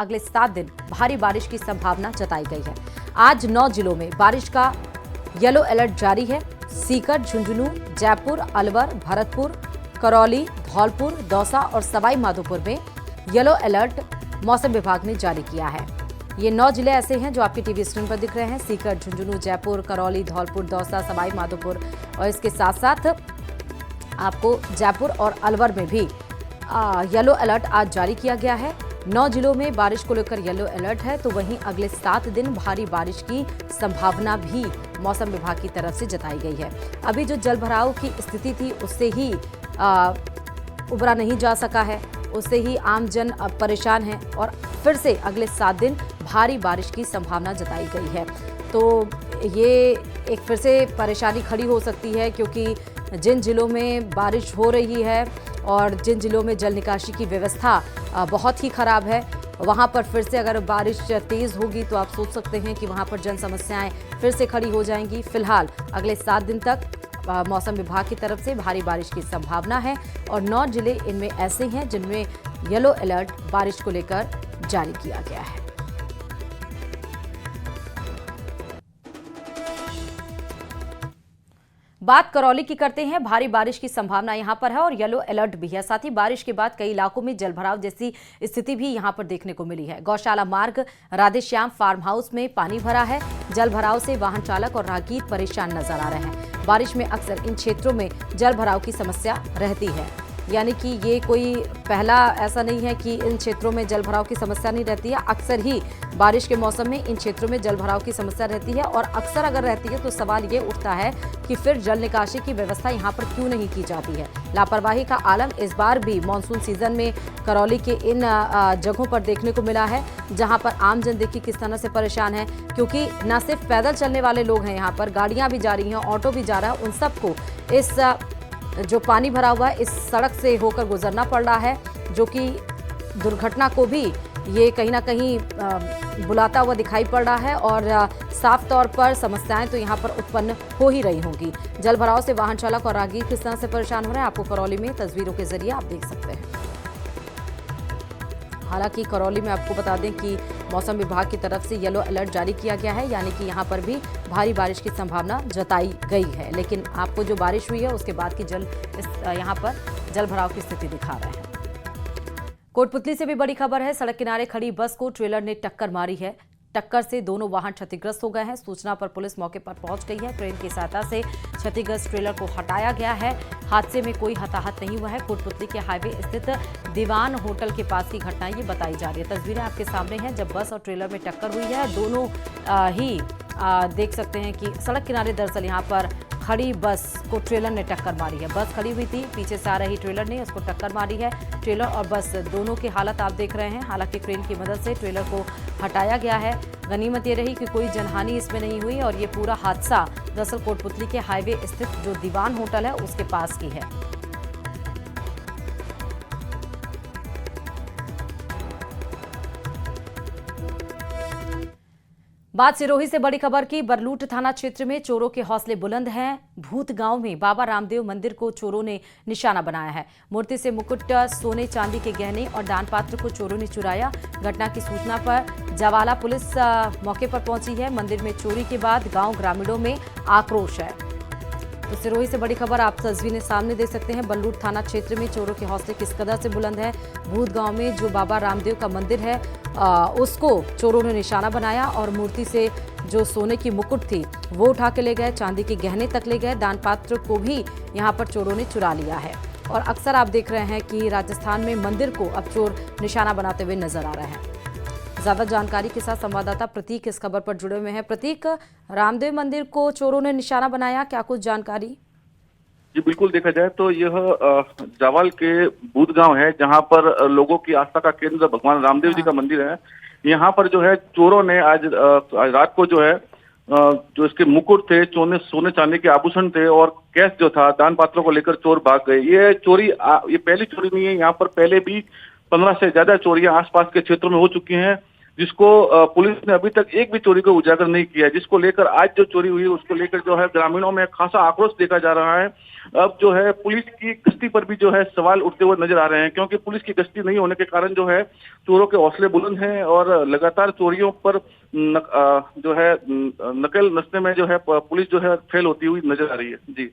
अगले 7 दिन भारी बारिश की संभावना जताई गई है। आज 9 जिलों में बारिश का येलो अलर्ट जारी है। सीकर, झुंझुनू, जयपुर, अलवर, भरतपुर, करौली, धौलपुर, दौसा और सवाई माधोपुर में येलो अलर्ट मौसम विभाग ने जारी किया है। ये 9 जिले ऐसे हैं जो आपकी टीवी स्क्रीन पर दिख रहे हैं। सीकर, झुंझुनू, जयपुर, करौली, धौलपुर, दौसा, सवाई माधोपुर और इसके साथ साथ आपको जयपुर और अलवर में भी येलो अलर्ट आज जारी किया गया है। 9 जिलों में बारिश को लेकर येलो अलर्ट है, तो वहीं अगले 7 दिन भारी बारिश की संभावना भी मौसम विभाग की तरफ से जताई गई है। अभी जो जलभराव की स्थिति थी उससे ही उबरा नहीं जा सका है, उससे ही आम जन परेशान है और फिर से अगले 7 दिन भारी बारिश की संभावना जताई गई है। तो ये एक फिर से परेशानी खड़ी हो सकती है, क्योंकि जिन जिलों में बारिश हो रही है और जिन जिलों में जल निकासी की व्यवस्था बहुत ही खराब है, वहां पर फिर से अगर बारिश तेज होगी तो आप सोच सकते हैं कि वहां पर जन समस्याएं फिर से खड़ी हो जाएंगी। फिलहाल अगले 7 दिन तक मौसम विभाग की तरफ से भारी बारिश की संभावना है और 9 जिले इनमें ऐसे हैं जिनमें येलो अलर्ट बारिश को लेकर जारी किया गया है। बात करौली की करते हैं। भारी बारिश की संभावना यहां पर है और येलो अलर्ट भी है। साथ ही बारिश के बाद कई इलाकों में जलभराव जैसी स्थिति भी यहां पर देखने को मिली है। गौशाला मार्ग, राधेश्याम फार्म हाउस में पानी भरा है। जलभराव से वाहन चालक और राहगीर परेशान नजर आ रहे हैं। बारिश में अक्सर इन क्षेत्रों में जलभराव की समस्या रहती है, यानी कि ये कोई पहला ऐसा नहीं है कि इन क्षेत्रों में जलभराव की समस्या नहीं रहती है। अक्सर ही बारिश के मौसम में इन क्षेत्रों में जलभराव की समस्या रहती है और अक्सर अगर रहती है तो सवाल ये उठता है कि फिर जल निकासी की व्यवस्था यहाँ पर क्यों नहीं की जाती है। लापरवाही का आलम इस बार भी मानसून सीजन में करौली के इन जगहों पर देखने को मिला है, जहाँ पर आम जन देखिए किस तरह से परेशान है, क्योंकि न सिर्फ पैदल चलने वाले लोग हैं, यहाँ पर गाड़ियाँ भी जा रही हैं, ऑटो भी जा रहा है, उन सबको इस जो पानी भरा हुआ है इस सड़क से होकर गुजरना पड़ रहा है, जो कि दुर्घटना को भी ये कहीं ना कहीं बुलाता हुआ दिखाई पड़ रहा है और साफ तौर पर समस्याएं तो यहाँ पर उत्पन्न हो ही रही होंगी। जलभराव से वाहन चालक और राहगीर किस तरह से परेशान हो रहे हैं आपको करौली में तस्वीरों के जरिए आप देख सकते हैं। हालांकि करौली में आपको बता दें कि मौसम विभाग की तरफ से येलो अलर्ट जारी किया गया है, यानी कि यहाँ पर भी भारी बारिश की संभावना जताई गई है। लेकिन आपको जो बारिश हुई है उसके बाद की यहाँ पर जलभराव की स्थिति दिखा रहे हैं। कोटपुतली से भी बड़ी खबर है। सड़क किनारे खड़ी बस को ट्रेलर ने टक्कर मारी है। टक्कर से दोनों वाहन क्षतिग्रस्त हो गए हैं। सूचना पर पुलिस मौके पर पहुंच गई है। क्रेन की सहायता से क्षतिग्रस्त ट्रेलर को हटाया गया है। हादसे में कोई हताहत नहीं हुआ है। कोटपुतली के हाईवे स्थित दीवान होटल के पास की घटना ये बताई जा रही है। तस्वीरें आपके सामने हैं जब बस और ट्रेलर में टक्कर हुई है। दोनों ही देख सकते हैं कि सड़क किनारे दरअसल यहाँ पर खड़ी बस को ट्रेलर ने टक्कर मारी है। बस खड़ी हुई थी, पीछे से आ रही ट्रेलर ने उसको टक्कर मारी है। ट्रेलर और बस दोनों की हालत आप देख रहे हैं। हालांकि क्रेन की मदद से ट्रेलर को हटाया गया है। गनीमत ये रही कि कोई जनहानि इसमें नहीं हुई और ये पूरा हादसा दरअसल कोटपुतली के हाईवे स्थित जो दीवान होटल है उसके पास की है। बात सिरोही से बड़ी खबर की। बरलूट थाना क्षेत्र में चोरों के हौसले बुलंद हैं। भूत गांव में बाबा रामदेव मंदिर को चोरों ने निशाना बनाया है। मूर्ति से मुकुट, सोने चांदी के गहने और दान पात्र को चोरों ने चुराया। घटना की सूचना पर जवाला पुलिस मौके पर पहुंची है। मंदिर में चोरी के बाद गांव ग्रामीणों में आक्रोश है। तो सिरोही से बड़ी खबर आप तस्वीरें सामने देख सकते हैं। बरलूट थाना क्षेत्र में चोरों के हौसले किस कदर से बुलंद है। भूत गांव में जो बाबा रामदेव का मंदिर है उसको चोरों ने निशाना बनाया और मूर्ति से जो सोने की मुकुट थी वो उठा के ले गए, चांदी के गहने तक ले गए, दान पात्र को भी यहाँ पर चोरों ने चुरा लिया है। और अक्सर आप देख रहे हैं कि राजस्थान में मंदिर को अब चोर निशाना बनाते हुए नजर आ रहे हैं। ज्यादा जानकारी के साथ संवाददाता प्रतीक इस खबर पर जुड़े हुए हैं। प्रतीक, रामदेव मंदिर को चोरों ने निशाना बनाया, क्या कुछ जानकारी? जी बिल्कुल, देखा जाए तो यह जावल के बूद गांव है, जहां पर लोगों की आस्था का केंद्र भगवान रामदेव जी का मंदिर है। यहाँ पर जो है चोरों ने आज रात को जो है जो इसके मुकुट थे, सोने चांदी के आभूषण थे और कैश जो था, दान पात्रों को लेकर चोर भाग गए। ये चोरी ये पहली चोरी नहीं है, यहाँ पर पहले भी 15 से ज्यादा चोरियां आसपास के क्षेत्रों में हो चुकी हैं। जिसको पुलिस ने अभी तक एक भी चोरी को उजागर नहीं किया है, जिसको लेकर आज जो चोरी हुई है उसको लेकर जो है ग्रामीणों में खासा आक्रोश देखा जा रहा है। अब जो है पुलिस की गश्ती पर भी जो है सवाल उठते हुए नजर आ रहे हैं, क्योंकि पुलिस की गश्ती नहीं होने के कारण जो है चोरों के हौसले बुलंद हैं और लगातार चोरियों पर जो है नकल नसने में जो है पुलिस जो है फेल होती हुई नजर आ रही है। जी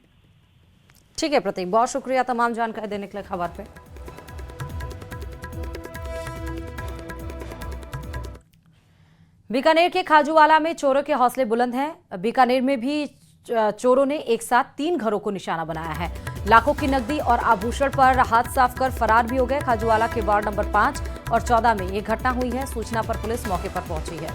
ठीक है प्रतीक, बहुत शुक्रिया तमाम जानकारी देने के लिए खबर पे। बीकानेर के खाजूवाला में चोरों के हौसले बुलंद हैं। बीकानेर में भी चोरों ने एक साथ 3 घरों को निशाना बनाया है। लाखों की नकदी और आभूषण पर हाथ साफ कर फरार भी हो गए। खाजूवाला के वार्ड नंबर 5 और 14 में ये घटना हुई है। सूचना पर पुलिस मौके पर पहुंची है।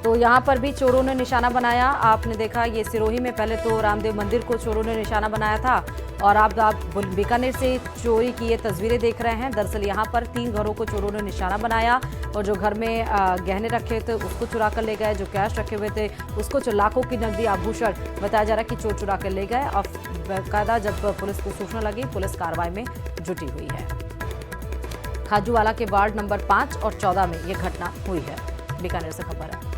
तो यहां पर भी चोरों ने निशाना बनाया। आपने देखा ये सिरोही में पहले तो रामदेव मंदिर को चोरों ने निशाना बनाया था और आप बीकानेर से चोरी की ये तस्वीरें देख रहे हैं। दरअसल यहां पर 3 घरों को चोरों ने निशाना बनाया और जो घर में गहने रखे थे उसको चुरा कर ले गए, जो कैश रखे हुए थे उसको, लाखों की नकदी आभूषण बताया जा रहा है कि चोर चुरा कर ले गए। और बाकायदा जब पुलिस को सूचना लगी, पुलिस कार्रवाई में जुटी हुई है। खाजूवाला के वार्ड नंबर 5 और 14 में ये घटना हुई है। बीकानेर से खबर है।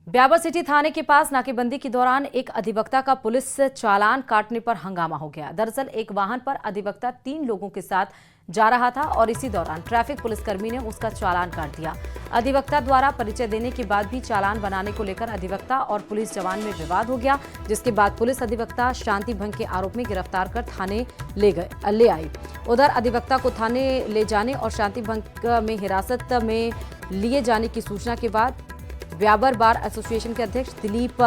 ब्यावर सिटी थाने के पास नाकेबंदी के दौरान एक अधिवक्ता का पुलिस चालान काटने पर हंगामा हो गया। दरअसल एक वाहन पर अधिवक्ता 3 लोगों के साथ जा रहा था और इसी दौरान ट्रैफिक पुलिसकर्मी ने उसका चालान काट दिया। अधिवक्ता द्वारा परिचय देने के बाद भी चालान बनाने को लेकर अधिवक्ता और पुलिस जवान में विवाद हो गया, जिसके बाद पुलिस अधिवक्ता शांति भंग के आरोप में गिरफ्तार कर थाने ले आई। उधर अधिवक्ता को थाने ले जाने और शांति भंग में हिरासत में लिए जाने की सूचना के बाद ब्यावर बार एसोसिएशन के अध्यक्ष दिलीप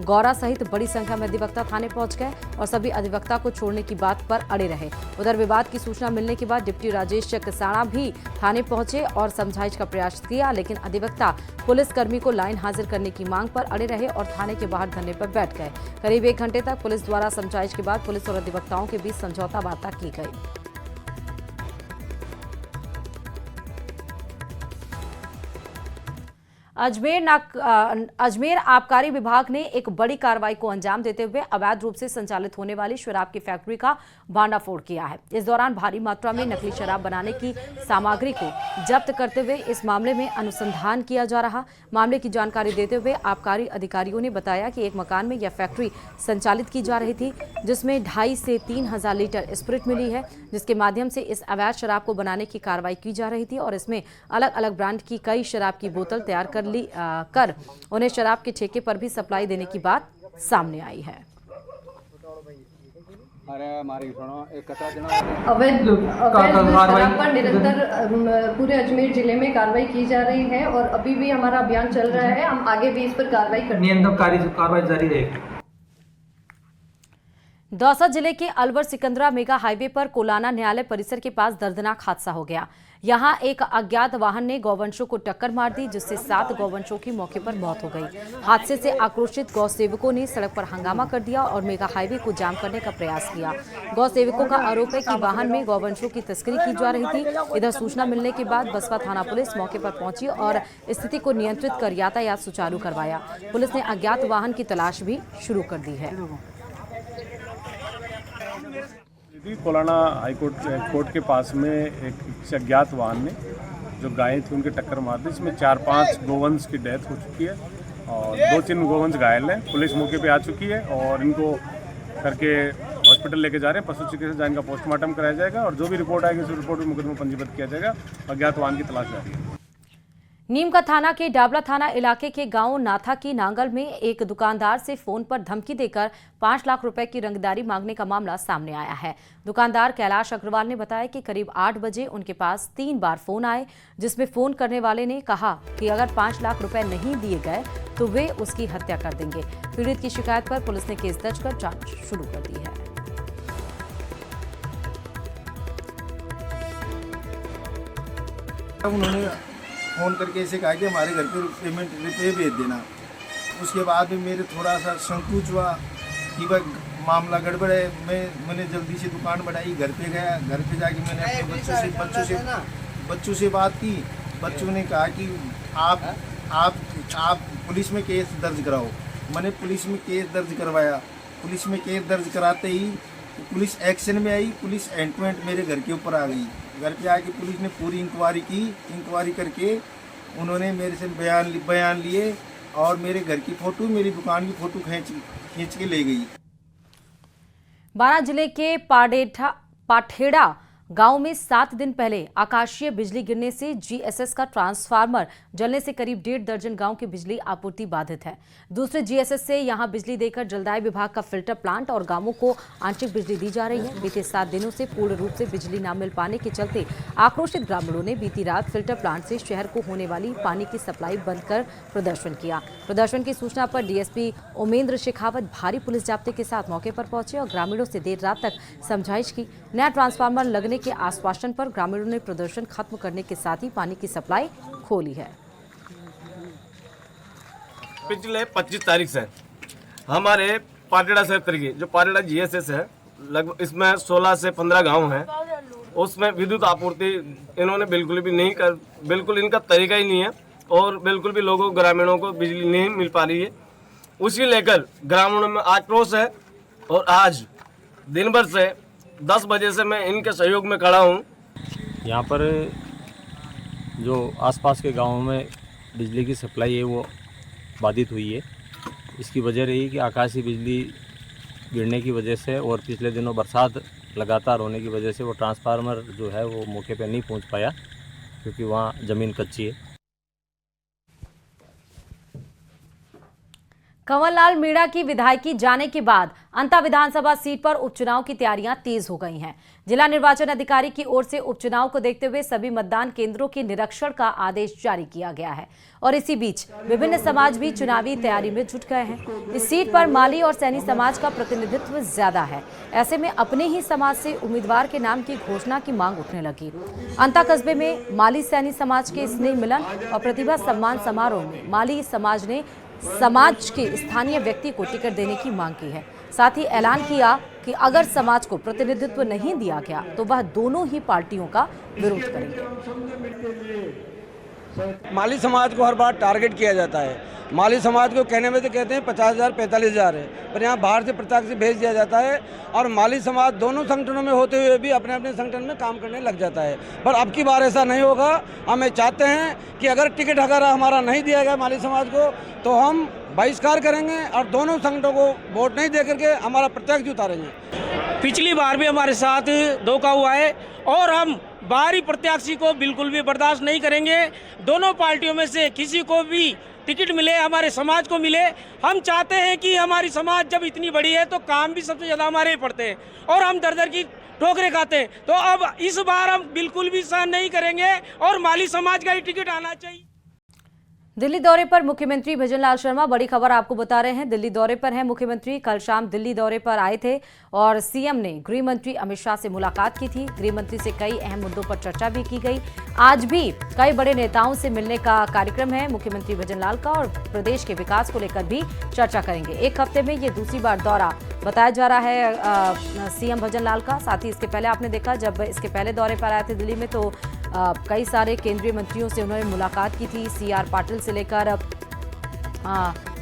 गौरा सहित बड़ी संख्या में अधिवक्ता थाने पहुंच गए और सभी अधिवक्ता को छोड़ने की बात पर अड़े रहे। उधर विवाद की सूचना मिलने के बाद डिप्टी राजेश कसाणा भी थाने पहुंचे और समझाइश का प्रयास किया, लेकिन अधिवक्ता पुलिसकर्मी को लाइन हाजिर करने की मांग पर अड़े रहे और थाने के बाहर धरने पर बैठ गए। करीब 1 घंटे तक पुलिस द्वारा समझाइश के बाद पुलिस और अधिवक्ताओं के बीच समझौता वार्ता की गई। अजमेर आबकारी विभाग ने एक बड़ी कार्रवाई को अंजाम देते हुए अवैध रूप से संचालित होने वाली शराब की फैक्ट्री का भांडाफोड़ किया है। इस दौरान भारी मात्रा में नकली शराब बनाने की सामग्री को जब्त करते हुए इस मामले में अनुसंधान किया जा रहा। मामले की जानकारी देते हुए आबकारी अधिकारियों ने बताया कि एक मकान में यह फैक्ट्री संचालित की जा रही थी, जिसमें 2.5 से 3 हजार लीटर स्प्रिट मिली है, जिसके माध्यम से इस अवैध शराब को बनाने की कार्रवाई की जा रही थी और इसमें अलग अलग ब्रांड की कई शराब की बोतल तैयार कर उन्हें शराब के ठेके पर भी सप्लाई देने की बात सामने आई है। अवैध शराब पर निरंतर पूरे अजमेर जिले में कार्रवाई की जा रही है और अभी भी हमारा अभियान चल रहा है। हम आगे भी इस पर कार्रवाई करेंगे, नियंत्रणकारी कार्रवाई जारी रहेगी। दौसा जिले के अलवर सिकंदरा मेगा हाईवे पर कोलाना न्यायालय परिसर के पास दर्दनाक हादसा हो गया। यहां एक अज्ञात वाहन ने गौवंशों को टक्कर मार दी, जिससे 7 गौवंशों की मौके पर मौत हो गई। हादसे से आक्रोशित गौ सेवकों ने सड़क पर हंगामा कर दिया और मेगा हाईवे को जाम करने का प्रयास किया। गौ सेवकों का आरोप है कि वाहन में गौवंशों की तस्करी की जा रही थी। इधर सूचना मिलने के बाद बसपा थाना पुलिस मौके पर पहुंची और स्थिति को नियंत्रित कर यातायात सुचारू करवाया। पुलिस ने अज्ञात वाहन की तलाश भी शुरू कर दी है। कोलाना हाईकोर्ट के पास में एक अज्ञात वाहन ने जो गायें थी उनके टक्कर मार दी, इसमें 4-5 गोवंश की डेथ हो चुकी है और 2-3 गोवंश घायल हैं। पुलिस मौके पे आ चुकी है और इनको करके हॉस्पिटल लेके जा रहे हैं। पशु चिकित्सा जाने का पोस्टमार्टम कराया जाएगा और जो भी रिपोर्ट आएगी उस रिपोर्ट में मुकदमा पंजीबद्ध किया जाएगा। अज्ञात वाहन की तलाश जारी है। नीमका थाना के डाबला थाना इलाके के गांव नाथा की नांगल में एक दुकानदार से फोन पर धमकी देकर 5 लाख रुपए की रंगदारी मांगने का मामला सामने आया है। दुकानदार कैलाश अग्रवाल ने बताया कि करीब 8 बजे उनके पास 3 बार फोन आए, जिसमें फोन करने वाले ने कहा कि अगर 5 लाख रुपए नहीं दिए गए तो वे उसकी हत्या कर देंगे। पीड़ित की शिकायत पर पुलिस ने केस दर्ज कर जांच शुरू कर दी है। उन्होंने फ़ोन करके ऐसे कहा कि हमारे घर पे पेमेंट रुपये भेज देना। उसके बाद में मेरे थोड़ा सा संकोच हुआ कि भाई मामला गड़बड़ है। मैंने जल्दी से दुकान बढ़ाई, घर पे गया। घर पे जाके मैंने अपने बच्चों से बात की। बच्चों ने कहा कि आप पुलिस में केस दर्ज कराओ। मैंने पुलिस में केस दर्ज करवाया। पुलिस में केस दर्ज कराते ही तो पुलिस एक्शन में आई, पुलिस एंड टू एंड मेरे घर के ऊपर आ गई। घर पे आके पुलिस ने पूरी इंक्वायरी की, इंक्वायरी करके उन्होंने मेरे से बयान लिए और मेरे घर की फ़ोटो, मेरी दुकान की फ़ोटो खींच के ले गई। बारां जिले के पाठेड़ा गांव में 7 दिन पहले आकाशीय बिजली गिरने से जीएसएस का ट्रांसफार्मर जलने से करीब 1.5 दर्जन गांव की बिजली आपूर्ति बाधित है। दूसरे जीएसएस से यहां बिजली देकर जलदाय विभाग का फिल्टर प्लांट और गांवों को आंशिक बिजली दी जा रही है। बीते 7 दिनों से पूर्ण रूप से बिजली न मिल पाने के चलते आक्रोशित ग्रामीणों ने बीती रात फिल्टर प्लांट से शहर को होने वाली पानी की सप्लाई बंद कर प्रदर्शन किया। प्रदर्शन की सूचना पर डीएसपी उमेंद्र शेखावत भारी पुलिस जाब्ते के साथ मौके पर पहुंचे और ग्रामीणों से देर रात तक समझाइश की। नया ट्रांसफार्मर लगने के आश्वासन पर ग्रामीणों ने प्रदर्शन खत्म करने के साथ ही पानी की सप्लाई खोली है। पिछले 25 तारीख से हमारे पाटेड़ा क्षेत्र की जो पाटेड़ा जीएसएस है, लगभग इसमें 16 से 15 गांव हैं, उसमें विद्युत आपूर्ति इन्होंने बिल्कुल भी नहीं कर, बिल्कुल इनका तरीका ही नहीं है और बिल्कुल भी लोगों ग्रामीणों को बिजली नहीं मिल पा रही है। उसी लेकर ग्रामीणों में आक्रोश है और आज दिन भर से 10 बजे से मैं इनके सहयोग में खड़ा हूँ। यहाँ पर जो आसपास के गांवों में बिजली की सप्लाई है वो बाधित हुई है। इसकी वजह रही कि आकाशीय बिजली गिरने की वजह से और पिछले दिनों बरसात लगातार होने की वजह से वो ट्रांसफार्मर जो है वो मौके पर नहीं पहुँच पाया क्योंकि वहाँ ज़मीन कच्ची है। कंवरलाल मीणा की विधायकी जाने के बाद अंता विधानसभा सीट पर उपचुनाव की तैयारियां तेज हो गई हैं। जिला निर्वाचन अधिकारी की ओर से उपचुनाव को देखते हुए सभी मतदान केंद्रों के निरीक्षण का आदेश जारी किया गया है और इसी बीच विभिन्न समाज भी चुनावी तैयारी में जुट गए हैं। इस सीट पर माली और सैनी समाज का प्रतिनिधित्व ज्यादा है। ऐसे में अपने ही समाज से उम्मीदवार के नाम की घोषणा की मांग उठने लगी। अंता कस्बे में माली सैनी समाज के स्नेह मिलन और प्रतिभा सम्मान समारोह में माली समाज ने समाज के स्थानीय व्यक्ति को टिकट देने की मांग की है। साथ ही ऐलान किया कि अगर समाज को प्रतिनिधित्व नहीं दिया गया तो वह दोनों ही पार्टियों का विरोध करेंगे। माली समाज को हर बार टारगेट किया जाता है। माली समाज को कहने में तो कहते हैं 50,000 45,000 है, पर यहाँ बाहर से प्रत्यक्ष भेज दिया जाता है और माली समाज दोनों संगठनों में होते हुए भी अपने अपने संगठन में काम करने लग जाता है। पर अब की बार ऐसा नहीं होगा। हमें चाहते हैं कि अगर टिकट अगर हमारा नहीं दिया गया माली समाज को तो हम बहिष्कार करेंगे और दोनों संगठनों को वोट नहीं दे करके हमारा प्रत्यक्ष उतारेंगे। पिछली बार भी हमारे साथ धोखा हुआ है और हम बाहरी प्रत्याशी को बिल्कुल भी बर्दाश्त नहीं करेंगे। दोनों पार्टियों में से किसी को भी टिकट मिले, हमारे समाज को मिले। हम चाहते हैं कि हमारी समाज जब इतनी बड़ी है तो काम भी सबसे ज़्यादा हमारे ही पड़ते हैं और हम दर दर की ठोकरें खाते हैं। तो अब इस बार हम बिल्कुल भी सहन नहीं करेंगे और माली समाज का ही टिकट आना चाहिए। दिल्ली दौरे पर मुख्यमंत्री भजनलाल शर्मा, बड़ी खबर आपको बता रहे हैं। दिल्ली दौरे पर हैं मुख्यमंत्री। कल शाम दिल्ली दौरे पर आए थे और सीएम ने गृह मंत्री अमित शाह से मुलाकात की थी। गृह मंत्री से कई अहम मुद्दों पर चर्चा भी की गई। आज भी कई बड़े नेताओं से मिलने का कार्यक्रम है मुख्यमंत्री भजनलाल का और प्रदेश के विकास को लेकर भी चर्चा करेंगे। एक हफ्ते में ये दूसरी बार दौरा बताया जा रहा है सीएम भजनलाल का। साथ ही इसके पहले आपने देखा जब इसके पहले दौरे पर आए थे दिल्ली में तो कई सारे केंद्रीय मंत्रियों से उन्होंने मुलाकात की थी। सीआर पाटिल से लेकर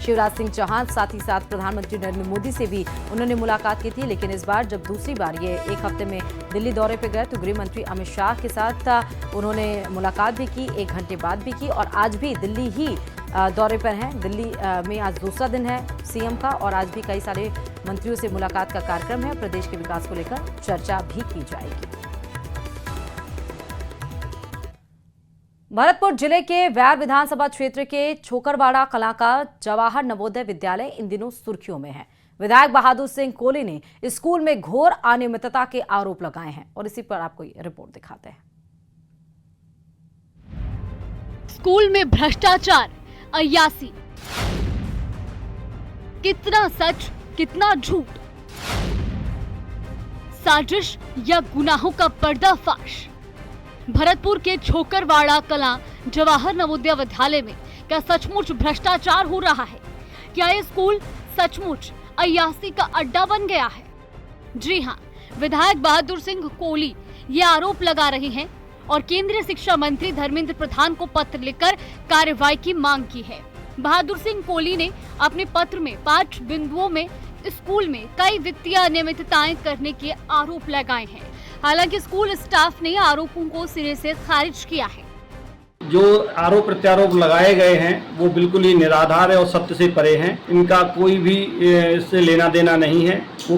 शिवराज सिंह चौहान, साथ ही साथ प्रधानमंत्री नरेंद्र मोदी से भी उन्होंने मुलाकात की थी। लेकिन इस बार जब दूसरी बार ये एक हफ्ते में दिल्ली दौरे पे गए तो गृह मंत्री अमित शाह के साथ उन्होंने मुलाकात भी की, 1 घंटे बाद भी की और आज भी दिल्ली ही दौरे पर हैं। दिल्ली में आज दूसरा दिन है सीएम का और आज भी कई सारे मंत्रियों से मुलाकात का कार्यक्रम है। प्रदेश के विकास को लेकर चर्चा भी की जाएगी। भरतपुर जिले के व्यार विधानसभा क्षेत्र के छोकरवाड़ा कलां का जवाहर नवोदय विद्यालय इन दिनों सुर्खियों में है। विधायक बहादुर सिंह कोहली ने स्कूल में घोर अनियमितता के आरोप लगाए हैं और इसी पर आपको ये रिपोर्ट दिखाते हैं। स्कूल में भ्रष्टाचार, अय्यासी, कितना सच कितना झूठ, साजिश या गुनाहों का पर्दाफाश। भरतपुर के छोकरवाड़ा कलां जवाहर नवोदय विद्यालय में क्या सचमुच भ्रष्टाचार हो रहा है? क्या ये स्कूल सचमुच अय्यासी का अड्डा बन गया है? जी हां, विधायक बहादुर सिंह कोहली ये आरोप लगा रहे हैं और केंद्रीय शिक्षा मंत्री धर्मेंद्र प्रधान को पत्र लिखकर कार्रवाई की मांग की है। बहादुर सिंह कोहली ने अपने पत्र में 5 बिंदुओं में स्कूल में कई वित्तीय अनियमितताएं करने के आरोप लगाए हैं। हालांकि स्कूल स्टाफ ने आरोपों को सिरे से खारिज किया है। जो आरोप प्रत्यारोप लगाए गए हैं वो बिल्कुल ही निराधार है और सत्य से परे हैं। इनका कोई भी इससे लेना देना नहीं है। वो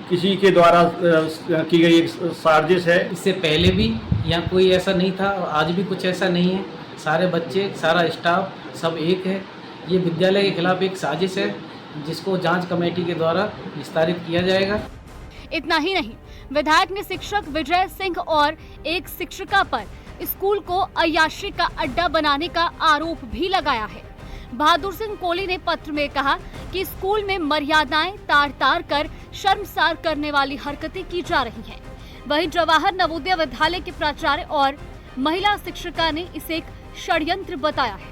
किसी के द्वारा की गई एक साजिश है। इससे पहले भी यहाँ कोई ऐसा नहीं था और आज भी कुछ ऐसा नहीं है। सारे बच्चे, सारा स्टाफ सब एक है। ये विद्यालय के खिलाफ एक साजिश है जिसको जांच कमेटी के द्वारा विस्तारित किया जाएगा। इतना ही नहीं, विधायक ने शिक्षक विजय सिंह और एक शिक्षिका पर स्कूल को अय्याशी का अड्डा बनाने का आरोप भी लगाया है। बहादुर सिंह कोहली ने पत्र में कहा कि स्कूल में मर्यादाएं तार-तार कर शर्मसार करने वाली हरकतें की जा रही हैं। वहीं जवाहर नवोदय विद्यालय के प्राचार्य और महिला शिक्षिका ने इसे एक षड्यंत्र बताया है।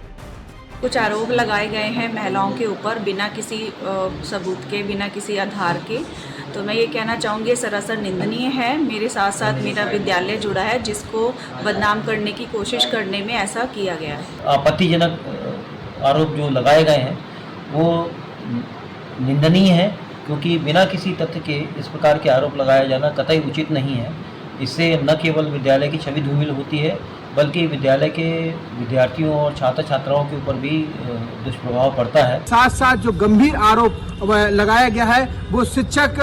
कुछ आरोप लगाए गए हैं महिलाओं के ऊपर बिना किसी सबूत के, बिना किसी आधार के। तो मैं ये कहना चाहूँगी सरासर निंदनीय है। मेरे साथ साथ मेरा विद्यालय जुड़ा है जिसको बदनाम करने की कोशिश करने में ऐसा किया गया है। आपत्तिजनक आरोप जो लगाए गए हैं वो निंदनीय है, क्योंकि बिना किसी तथ्य के इस प्रकार के आरोप लगाया जाना कतई उचित नहीं है। इससे न केवल विद्यालय की छवि धूमिल होती है बल्कि विद्यालय के विद्यार्थियों और छात्र छात्राओं के ऊपर भी दुष्प्रभाव पड़ता है। साथ साथ जो गंभीर आरोप लगाया गया है वो शिक्षक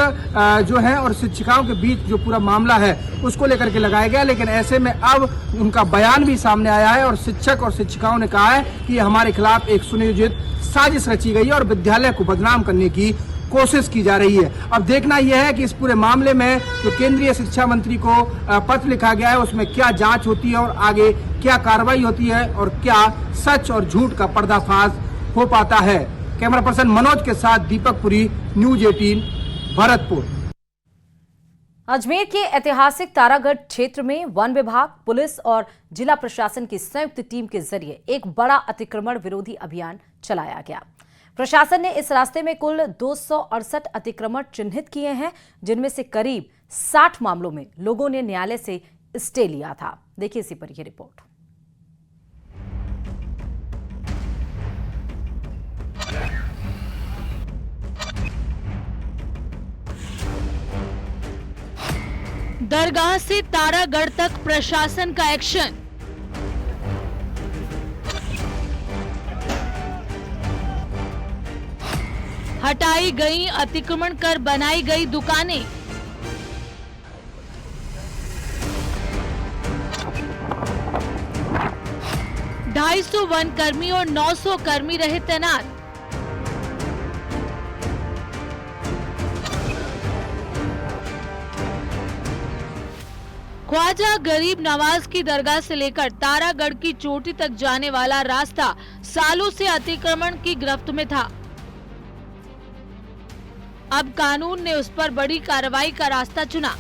जो है और शिक्षिकाओं के बीच जो पूरा मामला है उसको लेकर के लगाया गया। लेकिन ऐसे में अब उनका बयान भी सामने आया है और शिक्षक और शिक्षिकाओं ने कहा है कि हमारे खिलाफ एक सुनियोजित साजिश रची गई है और विद्यालय को बदनाम करने की कोशिश की जा रही है। अब देखना यह है कि इस पूरे मामले में जो केंद्रीय शिक्षा मंत्री को पत्र लिखा गया है उसमें क्या जांच होती है और आगे क्या कार्रवाई होती है और क्या सच और झूठ का पर्दाफाश हो पाता है। कैमरा पर्सन मनोज के साथ दीपक पुरी, न्यूज 18 भरतपुर। अजमेर के ऐतिहासिक तारागढ़ क्षेत्र में वन विभाग, पुलिस और जिला प्रशासन की संयुक्त टीम के जरिए एक बड़ा अतिक्रमण विरोधी अभियान चलाया गया। प्रशासन ने इस रास्ते में कुल 268 अतिक्रमण चिन्हित किए हैं, जिनमें से करीब 60 मामलों में लोगों ने न्यायालय से स्टे लिया था। देखिए इसी पर यह रिपोर्ट। दरगाह से तारागढ़ तक प्रशासन का एक्शन। हटाई गई अतिक्रमण कर बनाई गई दुकानें। ढाई सौ वन कर्मी और 900 कर्मी रहे तैनात। ख्वाजा गरीब नवाज की दरगाह से लेकर तारागढ़ की चोटी तक जाने वाला रास्ता सालों से अतिक्रमण की गिरफ्त में था। अब कानून ने उस पर बड़ी कार्रवाई का रास्ता चुना।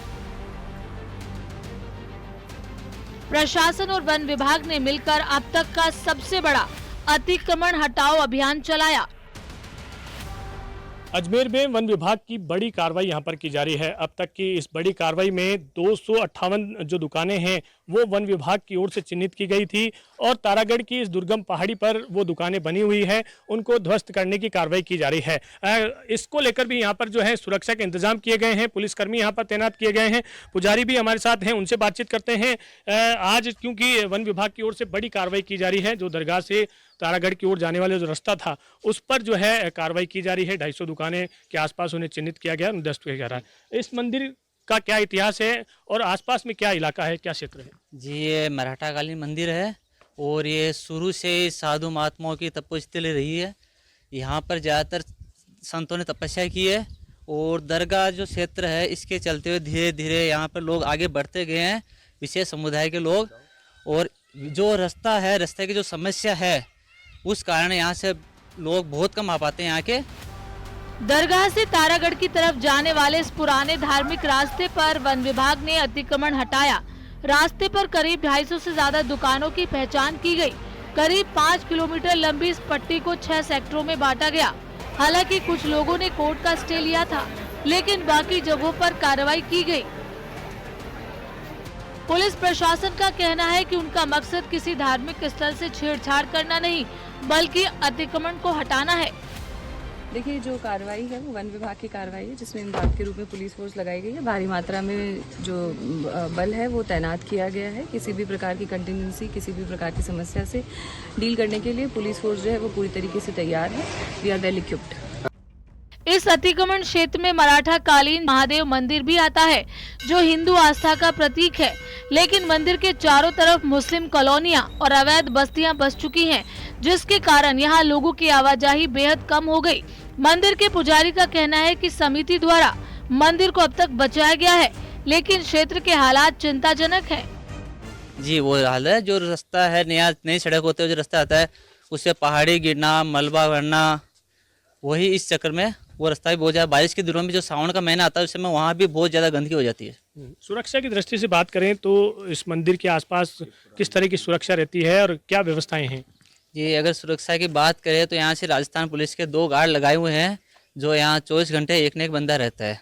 प्रशासन और वन विभाग ने मिलकर अब तक का सबसे बड़ा अतिक्रमण हटाओ अभियान चलाया। अजमेर में वन विभाग की बड़ी कार्रवाई यहां पर की जा रही है। अब तक की इस बड़ी कार्रवाई में 258 जो दुकानें हैं वो वन विभाग की ओर से चिन्हित की गई थी और तारागढ़ की इस दुर्गम पहाड़ी पर वो दुकानें बनी हुई हैं, उनको ध्वस्त करने की कार्रवाई की जा रही है। इसको लेकर भी यहाँ पर जो है सुरक्षा के इंतजाम किए गए हैं, पुलिसकर्मी यहाँ पर तैनात किए गए हैं, पुजारी भी हमारे साथ हैं, उनसे बातचीत करते हैं। आज क्योंकि वन विभाग की ओर से बड़ी कार्रवाई की जा रही है, जो दरगाह से तारागढ़ की ओर जाने वाले जो रास्ता था उस पर जो है कार्रवाई की जा रही है। 250 दुकानें के आसपास उन्हें चिन्हित किया गया, ध्वस्त किया जा रहा है। इस मंदिर का क्या इतिहास है और आसपास में क्या इलाका है, क्या क्षेत्र है? जी, ये मराठा कालीन मंदिर है और ये शुरू से साधु महात्माओं की तपस्थली रही है। यहाँ पर ज़्यादातर संतों ने तपस्या की है और दरगाह जो क्षेत्र है इसके चलते हुए धीरे धीरे यहाँ पर लोग आगे बढ़ते गए हैं, विशेष समुदाय के लोग। और जो रास्ता है, रास्ते की जो समस्या है उस कारण यहाँ से लोग बहुत कम आ पाते हैं। यहाँ के दरगाह से तारागढ़ की तरफ जाने वाले इस पुराने धार्मिक रास्ते पर वन विभाग ने अतिक्रमण हटाया। रास्ते पर करीब 250 से ज्यादा दुकानों की पहचान की गई। करीब 5 किलोमीटर लंबी इस पट्टी को 6 सेक्टरों में बांटा गया। हालांकि कुछ लोगों ने कोर्ट का स्टे लिया था, लेकिन बाकी जगहों पर कार्रवाई की गई। पुलिस प्रशासन का कहना है कि उनका मकसद किसी धार्मिक स्थल से छेड़छाड़ करना नहीं, बल्कि अतिक्रमण को हटाना है। देखिए, जो कार्रवाई है वो वन विभाग की कार्रवाई है, जिसमें इमदाद के रूप में पुलिस फोर्स लगाई गई है। भारी मात्रा में जो बल है वो तैनात किया गया है। किसी भी प्रकार की कंटिजेंसी, किसी भी प्रकार की समस्या से डील करने के लिए पुलिस फोर्स जो है वो पूरी तरीके से तैयार है। We are well equipped. इस अतिक्रमण क्षेत्र में मराठा कालीन महादेव मंदिर भी आता है, जो हिंदू आस्था का प्रतीक है। लेकिन मंदिर के चारों तरफ मुस्लिम कॉलोनियां और अवैध बस्तियां बस चुकी हैं, जिसके कारण यहां लोगों की आवाजाही बेहद कम हो गई। मंदिर के पुजारी का कहना है कि समिति द्वारा मंदिर को अब तक बचाया गया है, लेकिन क्षेत्र के हालात चिंताजनक है। जी वो हाल है, जो रास्ता है नई सड़क होते हुए जो रास्ता आता है, उससे पहाड़ी गिरना, मलबा भरना, वही इस चक्कर में वो रास्ता भी बहुत ज़्यादा, बारिश के दिनों में जो सावन का महीना आता है उस समय वहाँ भी बहुत ज़्यादा गंदगी हो जाती है। सुरक्षा की दृष्टि से बात करें तो इस मंदिर के आसपास किस तरह की सुरक्षा रहती है और क्या व्यवस्थाएं हैं? जी अगर सुरक्षा की बात करें तो यहाँ से राजस्थान पुलिस के 2 गार्ड लगाए हुए हैं, जो यहाँ 24 घंटे एक न एक बंदा रहता है।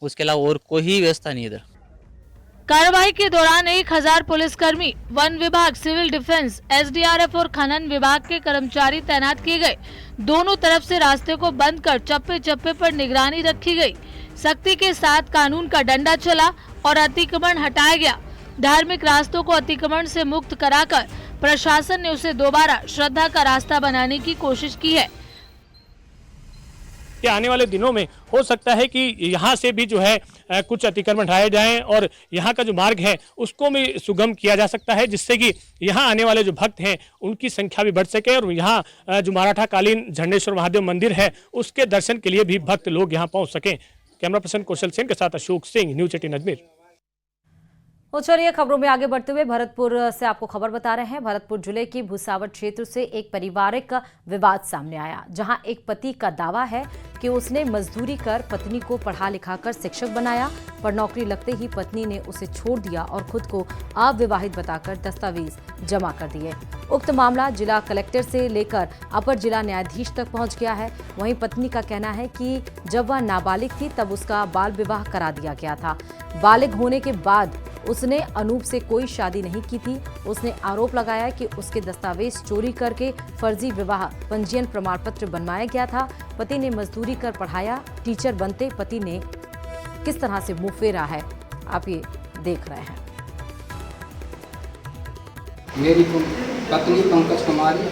उसके अलावा और कोई व्यवस्था नहीं इधर। कार्रवाई के दौरान 1000 पुलिसकर्मी, वन विभाग, सिविल डिफेंस, एसडीआरएफ और खनन विभाग के कर्मचारी तैनात किए गए। दोनों तरफ से रास्ते को बंद कर चप्पे चप्पे पर निगरानी रखी गई। सख्ती के साथ कानून का डंडा चला और अतिक्रमण हटाया गया। धार्मिक रास्तों को अतिक्रमण से मुक्त कराकर प्रशासन ने उसे दोबारा श्रद्धा का रास्ता बनाने की कोशिश की है। कि आने वाले दिनों में हो सकता है कि यहाँ से भी जो है कुछ अतिक्रमण हटाए जाएं और यहाँ का जो मार्ग है उसको भी सुगम किया जा सकता है, जिससे कि यहाँ आने वाले जो भक्त हैं उनकी संख्या भी बढ़ सके और यहाँ जो मराठा कालीन झंडेश्वर महादेव मंदिर है उसके दर्शन के लिए भी भक्त लोग यहाँ पहुँच सकें। कैमरा पर्सन कौशल सेन के साथ अशोक सिंह, न्यूज़ 18 अजमेर। तो चलिए खबरों में आगे बढ़ते हुए भरतपुर से आपको खबर बता रहे हैं। भरतपुर जिले के भुसावल क्षेत्र से एक पारिवारिक विवाद सामने आया, जहां एक पति का दावा है कि उसने मजदूरी कर पत्नी को पढ़ा लिखाकर शिक्षक बनाया, पर नौकरी लगते ही पत्नी ने उसे छोड़ दिया और खुद को अविवाहित बताकर दस्तावेज जमा कर दिए। उक्त मामला जिला कलेक्टर से लेकर अपर जिला न्यायाधीश तक पहुंच गया है। वहीं पत्नी का कहना है कि जब वह नाबालिग थी तब उसका बाल विवाह करा दिया गया था। बालिग होने के बाद उसने अनूप से कोई शादी नहीं की थी। उसने आरोप लगाया कि उसके दस्तावेज चोरी करके फर्जी विवाह पंजीयन प्रमाण पत्र बनवाया गया था। पति ने मजदूरी कर पढ़ाया। टीचर बनते पति ने किस तरह से मुंह फेरा है, आप ये देख रहे हैं। मेरी पत्नी पंकज कुमारी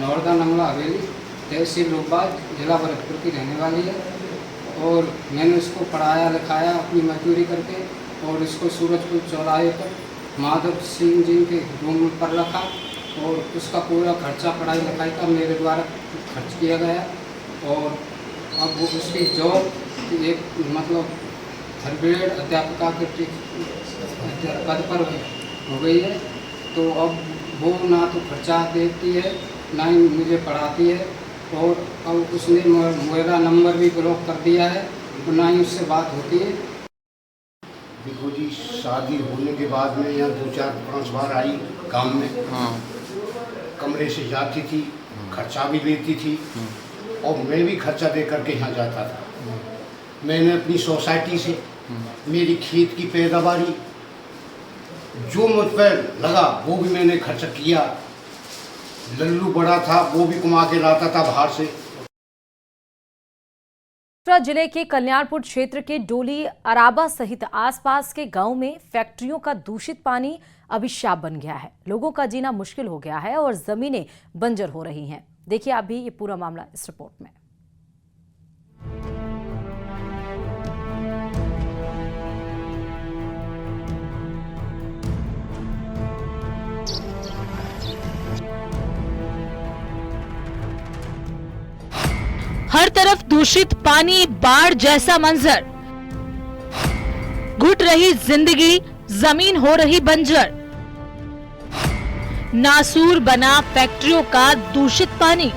नौरदा नंगला हवेली, तहसील रोबाज, जिला भरतपुर की रहने वाली है और मैंने उसको पढ़ाया लिखाया अपनी मजदूरी करके और इसको सूरजपुर चौराहे पर माधव सिंह जी के रूम पर रखा और उसका पूरा खर्चा पढ़ाई लिखाई का मेरे द्वारा खर्च किया गया और अब वो उसकी जॉब एक मतलब थर्ड ग्रेड अध्यापिका के पद पर हो गई है। तो अब वो ना तो खर्चा देती है ना ही मुझे पढ़ाती है और अब उसने मेरा नंबर भी ब्लॉक कर दिया है और ना ही उससे बात होती है। देखो जी, शादी होने के बाद में यहाँ 2-4-5 बार आई काम में, कमरे से जाती थी, खर्चा भी लेती थी और मैं भी खर्चा दे करके यहाँ जाता था। मैंने अपनी सोसाइटी से मेरी खेत की पैदावारी जो मुझ पर लगा वो भी मैंने खर्च किया। लल्लू बड़ा था वो भी कमा के लाता था बाहर से। जिले के कल्याणपुर क्षेत्र के डोली, अराबा सहित आसपास के गांव में फैक्ट्रियों का दूषित पानी अभिशाप बन गया है। लोगों का जीना मुश्किल हो गया है और जमीनें बंजर हो रही हैं। देखिए अभी ये पूरा मामला इस रिपोर्ट में। हर तरफ दूषित पानी, बाढ़ जैसा मंजर, घुट रही जिंदगी, जमीन हो रही बंजर, नासूर बना फैक्ट्रियों का दूषित पानी।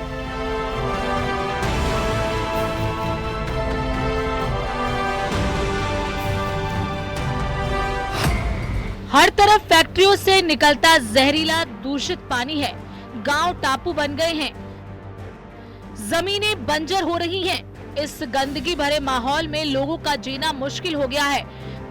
हर तरफ फैक्ट्रियों से निकलता जहरीला दूषित पानी है। गांव टापू बन गए हैं, जमीनें बंजर हो रही हैं। इस गंदगी भरे माहौल में लोगों का जीना मुश्किल हो गया है।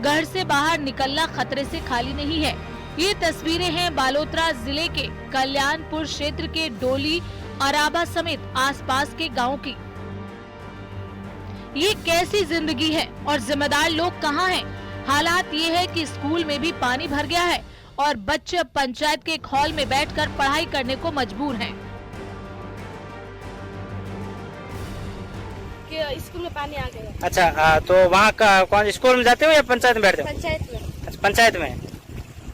घर से बाहर निकलना खतरे से खाली नहीं है। ये तस्वीरें हैं बालोतरा जिले के कल्याणपुर क्षेत्र के डोली, अराबा समेत आसपास के गांव की। ये कैसी जिंदगी है और जिम्मेदार लोग कहाँ हैं? हालात ये है कि स्कूल में भी पानी भर गया है और बच्चे अब पंचायत के एक हॉल में बैठकर पढ़ाई करने को मजबूर हैं। स्कूल में पानी आ गया। अच्छा, तो वहाँ का कौन स्कूल में जाते हो या पंचायत में बैठते हो? पंचायत में। अच्छा, पंचायत में।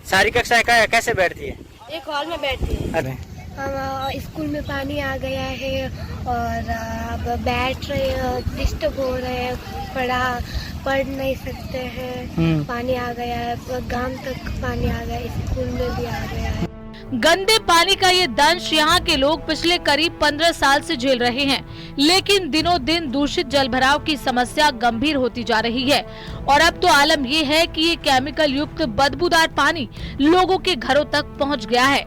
सारी कक्षाएं कैसे बैठती है? एक हॉल में बैठती है। अरे हम स्कूल में पानी आ गया है और अब बैठ रहे हैं, डिस्टर्ब हो रहे हैं, पढ़ नहीं सकते हैं। पानी आ गया है, गांव तक पानी आ गया है, स्कूल में भी आ गया है। गंदे पानी का ये दंश यहाँ के लोग पिछले करीब 15 साल से झेल रहे हैं, लेकिन दिनों दिन दूषित जल भराव की समस्या गंभीर होती जा रही है और अब तो आलम ये है कि ये केमिकल युक्त बदबूदार पानी लोगों के घरों तक पहुँच गया है।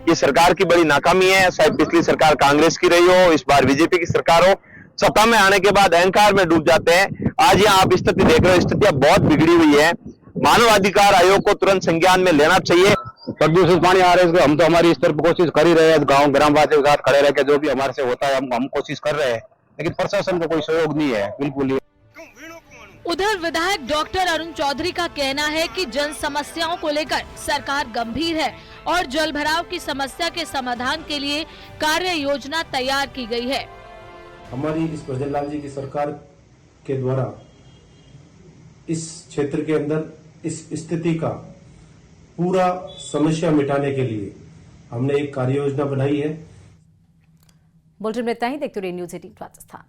ये सरकार की बड़ी नाकामी है। शायद पिछली सरकार कांग्रेस की रही हो, इस बार बीजेपी की सरकार हो। सत्ता में आने के बाद अहंकार में डूब जाते हैं। आज यहाँ आप स्थिति देख रहे हो, स्थितियां बहुत बिगड़ी हुई है। मानवाधिकार आयोग को तुरंत संज्ञान में लेना चाहिए। प्रदूषित पानी आ रहा है, हम तो हमारी स्तर पर कोशिश कर ही रहे हैं, गांव ग्रामवासियों के साथ खड़े रह के जो भी हमारे से होता है हम कोशिश कर रहे हैं, लेकिन प्रशासन का कोई सहयोग नहीं है बिल्कुल ही। उधर विधायक डॉक्टर अरुण चौधरी का कहना है कि जन समस्याओं को लेकर सरकार गंभीर है और जल भराव की समस्या के समाधान के लिए कार्य योजना तैयार की गई है। हमारी इस ब्रजलाल जी की सरकार के द्वारा इस क्षेत्र के अंदर इस स्थिति का पूरा समस्या मिटाने के लिए हमने एक कार्य योजना बनाई है। बुलेटिन में इतना ही। देखते रहिए न्यूज़ 18 राजस्थान।